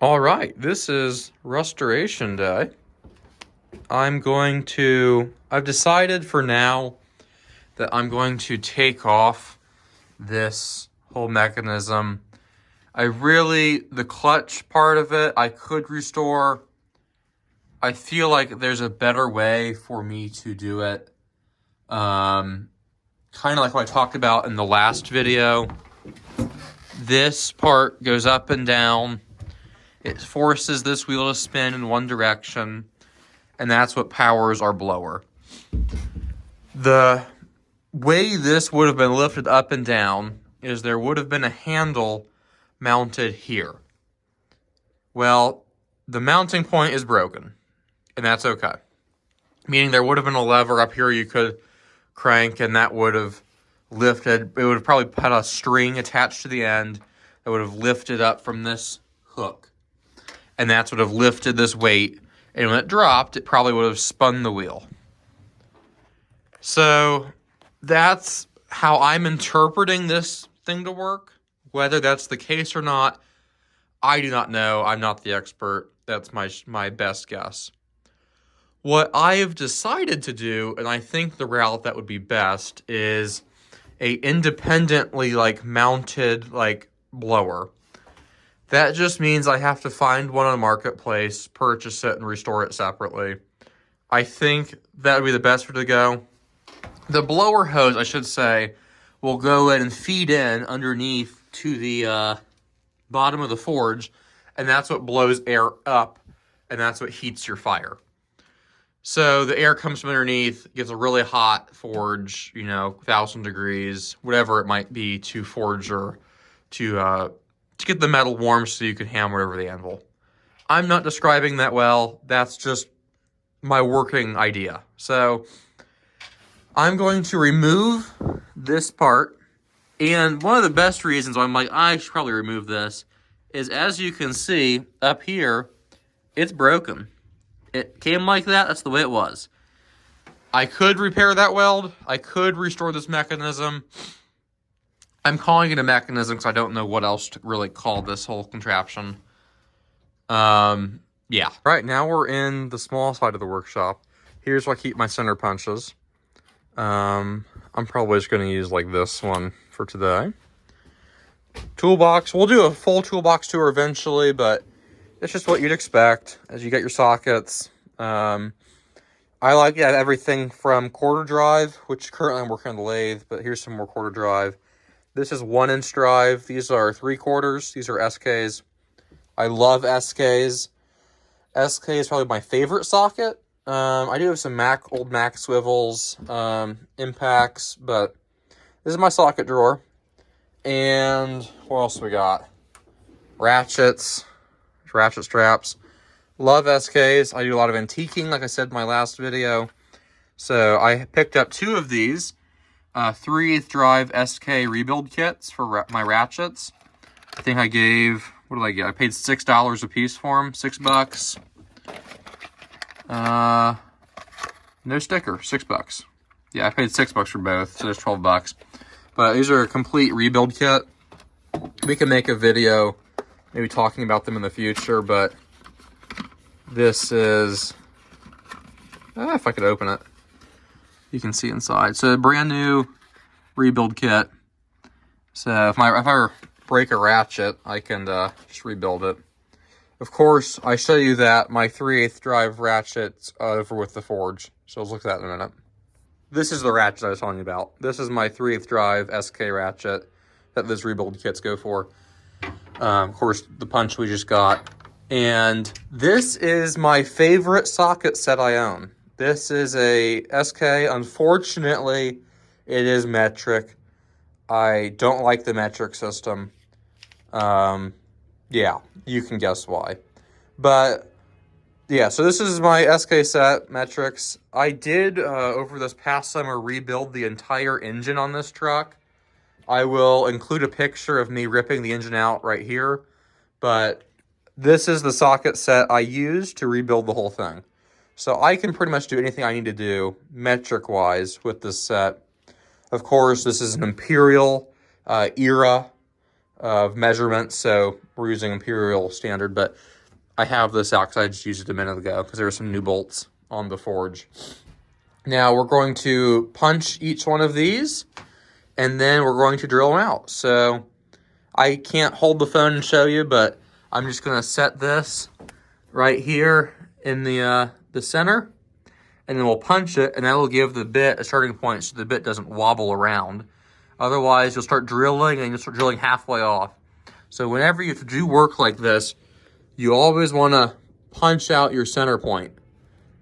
All right, this is Restoration Day. I've decided for now that I'm going to take off this whole mechanism. The clutch part of it, I could restore. I feel like there's a better way for me to do it. Kind of like what I talked about in the last video. This part goes up and down. It forces this wheel to spin in one direction, and that's what powers our blower. The way this would have been lifted up and down is there would have been a handle mounted here. Well, the mounting point is broken, and that's okay. Meaning there would have been a lever up here you could crank, and that would have lifted. It would have probably had a string attached to the end that would have lifted up from this hook. And that's what would have lifted this weight. And when it dropped, it probably would have spun the wheel. So that's how I'm interpreting this thing to work. Whether that's the case or not, I do not know. I'm not the expert. That's my best guess. What I have decided to do, and I think the route that would be best, is a independently mounted blower. That just means I have to find one on a marketplace, purchase it, and restore it separately. I think that would be the best way to go. The blower hose, I should say, will go in and feed in underneath to the bottom of the forge, and that's what blows air up, and that's what heats your fire. So the air comes from underneath, gets a really hot forge, 1,000 degrees, whatever it might be, to forge or to get the metal warm so you can hammer it over the anvil. I'm not describing that well. That's just my working idea. So I'm going to remove this part. And one of the best reasons why I'm I should probably remove this is, as you can see up here, it's broken. It came like that. That's the way it was. I could repair that weld. I could restore this mechanism. I'm calling it a mechanism because I don't know what else to really call this whole contraption. Yeah. Right, now we're in the small side of the workshop. Here's where I keep my center punches. I'm probably just going to use this one for today. Toolbox. We'll do a full toolbox tour eventually, but it's just what you'd expect as you get your sockets. I like everything from quarter drive, which currently I'm working on the lathe, but here's some more quarter drive. This is 1-inch drive. These are 3/4. These are SKs. I love SKs. SK is probably my favorite socket. I do have some old Mac swivels, impacts, but this is my socket drawer. And what else we got? Ratchets, ratchet straps. Love SKs. I do a lot of antiquing, like I said in my last video. So I picked up 2 of these. 3/8 drive SK rebuild kits for my ratchets. I think I gave, what did I get? I paid $6 a piece for them, $6. No sticker, $6. Yeah, I paid $6 for both, so there's $12. But these are a complete rebuild kit. We can make a video maybe talking about them in the future, but this is, if I could open it. You can see inside. So a brand new rebuild kit. So if I break a ratchet, I can just rebuild it. Of course, I show you that my 3/8 drive ratchet's over with the forge. So let's look at that in a minute. This is the ratchet I was telling you about. This is my 3/8 drive SK ratchet that those rebuild kits go for. Of course, the punch we just got. And this is my favorite socket set I own. This is a SK. Unfortunately, it is metric. I don't like the metric system. Yeah, you can guess why. But yeah, so this is my SK set, metrics. I did, over this past summer, rebuild the entire engine on this truck. I will include a picture of me ripping the engine out right here. But this is the socket set I used to rebuild the whole thing. So I can pretty much do anything I need to do metric-wise with this set. Of course, this is an Imperial era of measurements, so we're using imperial standard, but I have this out because I just used it a minute ago because there were some new bolts on the forge. Now we're going to punch each one of these, and then we're going to drill them out. So I can't hold the phone and show you, but I'm just going to set this right here in the center, and then we'll punch it, and that'll give the bit a starting point so the bit doesn't wobble around. Otherwise, you'll start drilling, and you'll start drilling halfway off. So whenever you have to do work like this, you always want to punch out your center point,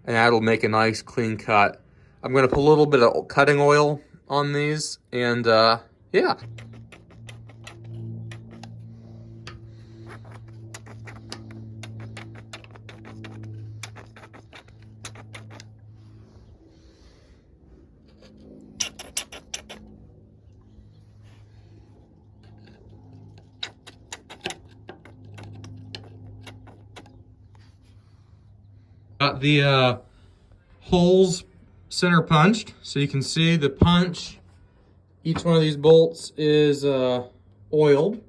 and that'll make a nice clean cut. I'm going to put a little bit of cutting oil on these, and yeah. Got the holes center punched, so you can see the punch. Each one of these bolts is oiled,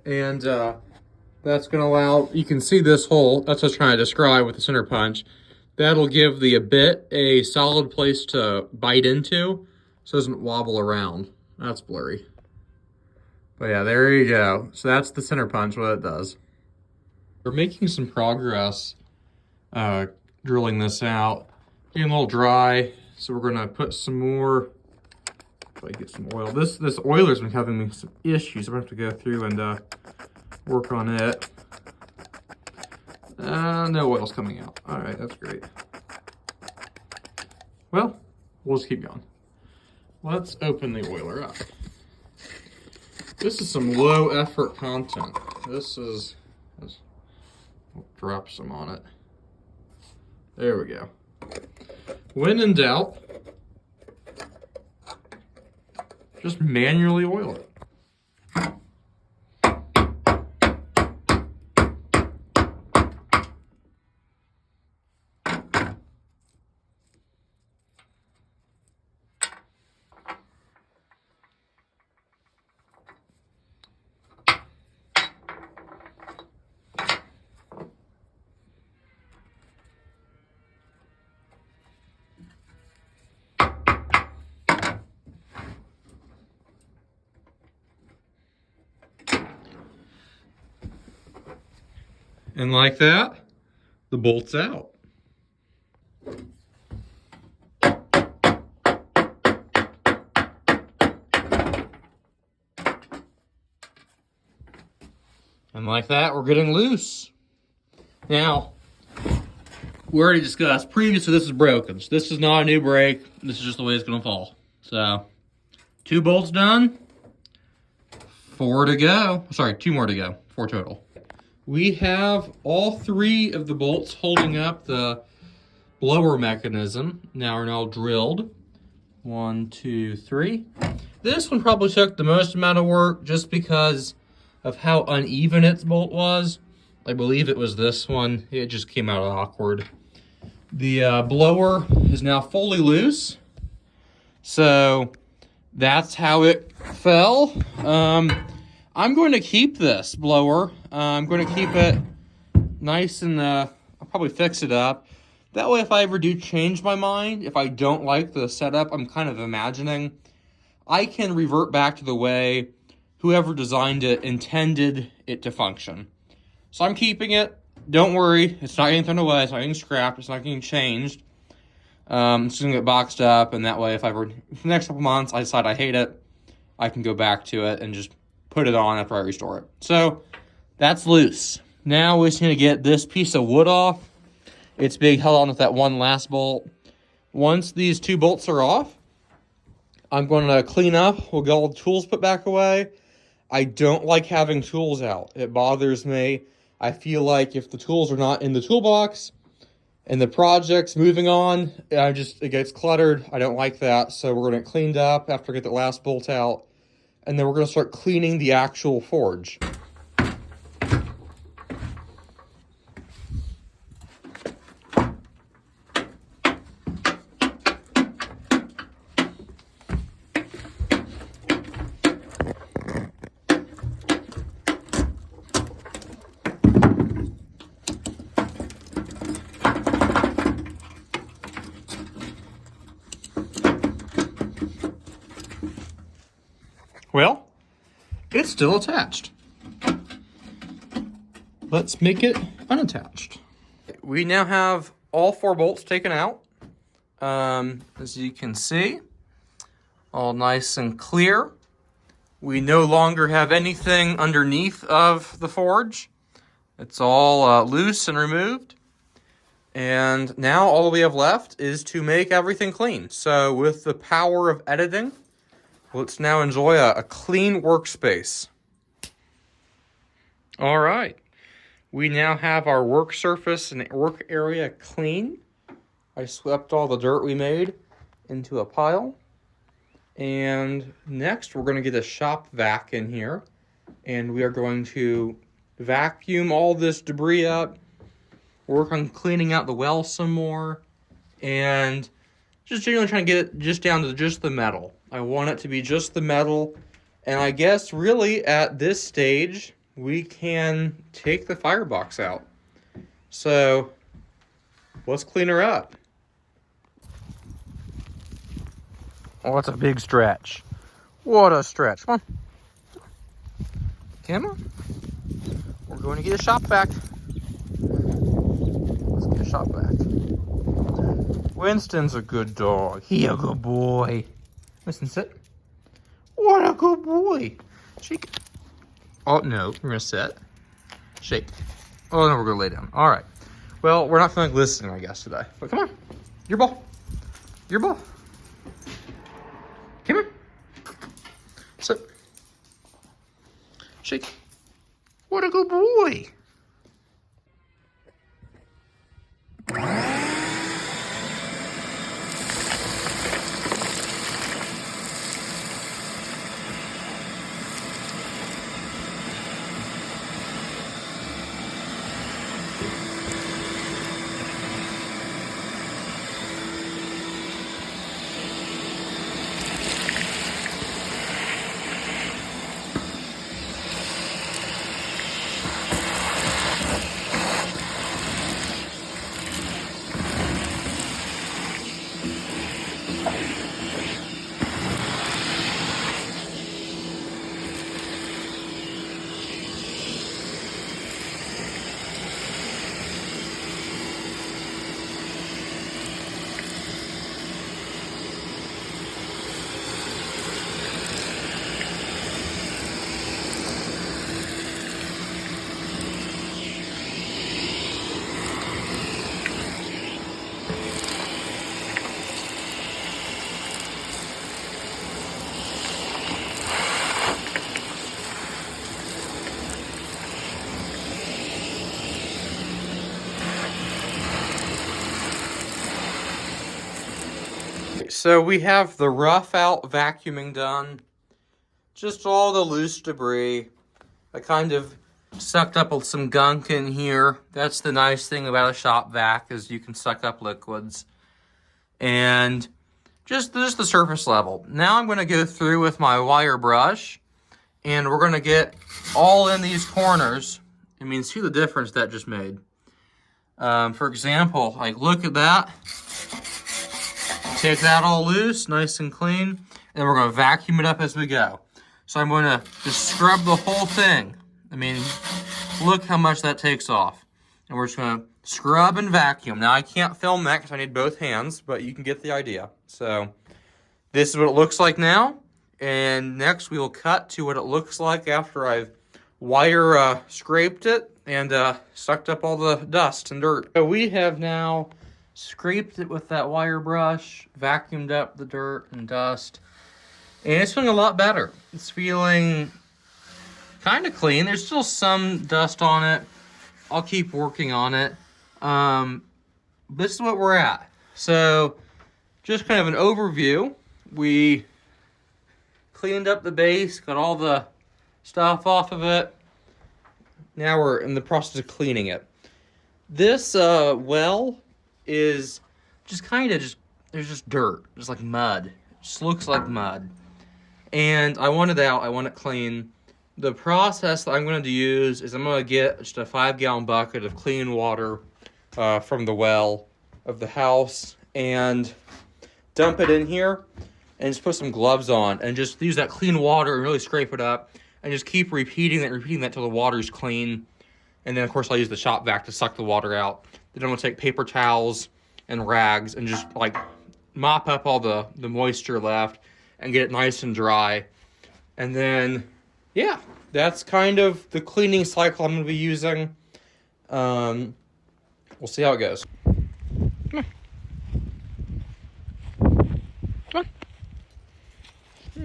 and that's going to allow, you can see this hole, that's what I was trying to describe with the center punch. That'll give the bit a solid place to bite into, so it doesn't wobble around. That's blurry. But yeah, there you go. So that's the center punch, what it does. We're making some progress drilling this out. Getting a little dry, so we're gonna put some more. If I get some oil. This oiler's been having me some issues. I'm gonna have to go through and work on it. No oil's coming out. All right, that's great. Well, we'll just keep going. Let's open the oiler up. This is some low effort content. We'll drop some on it. There we go. When in doubt, just manually oil it. And like that, the bolt's out. And like that, we're getting loose. Now, we already discussed previously this is broken. So this is not a new brake. This is just the way it's gonna fall. So, 2 bolts done. 4 to go. Sorry, 2 more to go. 4 total. We have all 3 of the bolts holding up the blower mechanism. Now are now drilled. 1, 2, 3. This one probably took the most amount of work just because of how uneven its bolt was. I believe it was this one. It just came out awkward. The blower is now fully loose. So that's how it fell. I'm going to keep this blower. I'm going to keep it nice and I'll probably fix it up. That way if I ever do change my mind, if I don't like the setup I'm kind of imagining, I can revert back to the way whoever designed it intended it to function. So I'm keeping it. Don't worry, it's not getting thrown away, it's not getting scrapped, it's not getting changed. It's just going to get boxed up, and that way if for the next couple months I decide I hate it, I can go back to it and just put it on after I restore it. So that's loose. Now we just need to get this piece of wood off. It's being held on with that one last bolt. Once these 2 bolts are off, I'm going to clean up. We'll get all the tools put back away. I don't like having tools out. It bothers me. I feel like if the tools are not in the toolbox and the project's moving on, it gets cluttered. I don't like that. So we're going to get cleaned up after I get the last bolt out. And then we're going to start cleaning the actual forge. still attached. Let's make it unattached. We now have all 4 bolts taken out. As you can see, all nice and clear. We no longer have anything underneath of the forge. It's all loose and removed. And now all we have left is to make everything clean. So with the power of editing, let's now enjoy a clean workspace. All right. We now have our work surface and work area clean. I swept all the dirt we made into a pile. And next we're going to get a shop vac in here. And we are going to vacuum all this debris up, work on cleaning out the well some more, and just generally trying to get it just down to just the metal. I want it to be just the metal. And I guess really at this stage, we can take the firebox out. So let's clean her up. Oh, that's a big stretch. What a stretch. Come on. Come on. We're going to get a shop vac. Let's get a shop vac. Winston's a good dog. He a good boy. Winston, sit. What a good boy. Shake. Oh, no. We're going to sit. Shake. Oh, no, we're going to lay down. All right. Well, we're not feeling like listening, I guess, today. But come on. Your ball. Your ball. Come here. Sit. Shake. What a good boy. So we have the rough out vacuuming done. Just all the loose debris. I kind of sucked up some gunk in here. That's the nice thing about a shop vac, is you can suck up liquids. And just the surface level. Now I'm going to go through with my wire brush, and we're going to get all in these corners. I mean, see the difference that just made. For example, like look at that. Take that all loose, nice and clean, and then we're going to vacuum it up as we go. So I'm going to just scrub the whole thing. I mean, look how much that takes off. And we're just going to scrub and vacuum. Now, I can't film that because I need both hands, but you can get the idea. So this is what it looks like now. And next we will cut to what it looks like after I've wire scraped it and sucked up all the dust and dirt. So we have now scraped it with that wire brush, vacuumed up the dirt and dust, and it's feeling a lot better. It's feeling kind of clean. There's still some dust on it. I'll keep working on it. This is what we're at. So just kind of an overview. We cleaned up the base, got all the stuff off of it. Now we're in the process of cleaning it. This well is just kind of there's just dirt, just like mud. It just looks like mud. And I want it out, I want it clean. The process that I'm going to use is I'm going to get just a 5-gallon bucket of clean water from the well of the house and dump it in here and just put some gloves on and just use that clean water and really scrape it up. and just keep repeating that till the water's clean. And then, of course, I'll use the shop vac to suck the water out. Then I'm going to take paper towels and rags and just, like, mop up all the moisture left and get it nice and dry. And then, yeah, that's kind of the cleaning cycle I'm going to be using. We'll see how it goes. Come on. Come on.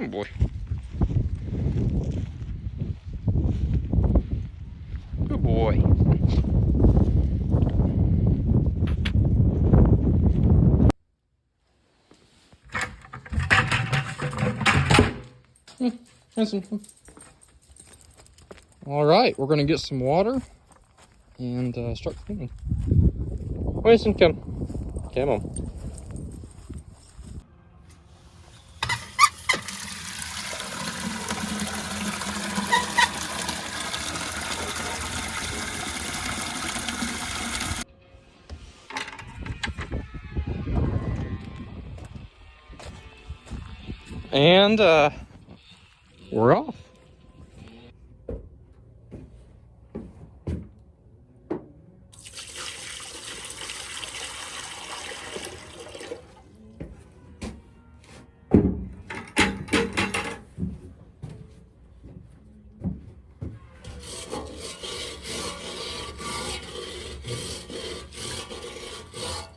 Oh, boy. Good boy. Listen. All right, we're gonna get some water and start cleaning. Winston, come on. And we're off.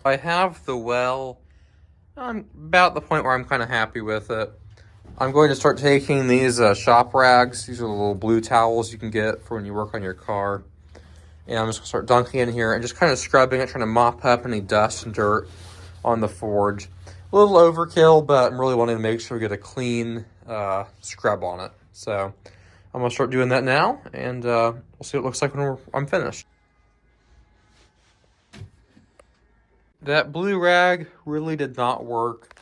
I have the well. I'm about the point where I'm kind of happy with it. I'm going to start taking these shop rags. These are the little blue towels you can get for when you work on your car. And I'm just going to start dunking in here and just kind of scrubbing it, trying to mop up any dust and dirt on the forge. A little overkill, but I'm really wanting to make sure we get a clean scrub on it. So I'm going to start doing that now, and we'll see what it looks like when I'm finished. That blue rag really did not work.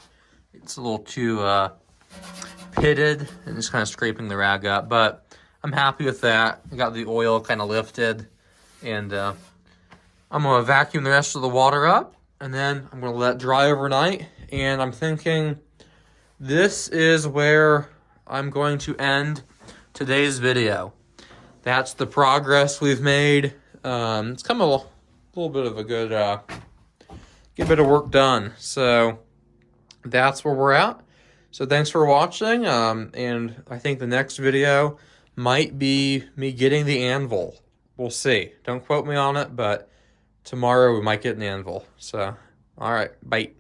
It's a little too pitted and just kind of scraping the rag up, but I'm happy with that. I got the oil kind of lifted, and I'm going to vacuum the rest of the water up, and then I'm going to let it dry overnight, and I'm thinking this is where I'm going to end today's video. That's the progress we've made. It's come a little bit of a good get a bit of work done. So that's where we're at. So thanks for watching. And I think the next video might be me getting the anvil. We'll see. Don't quote me on it, but tomorrow we might get an anvil. So, all right, bye.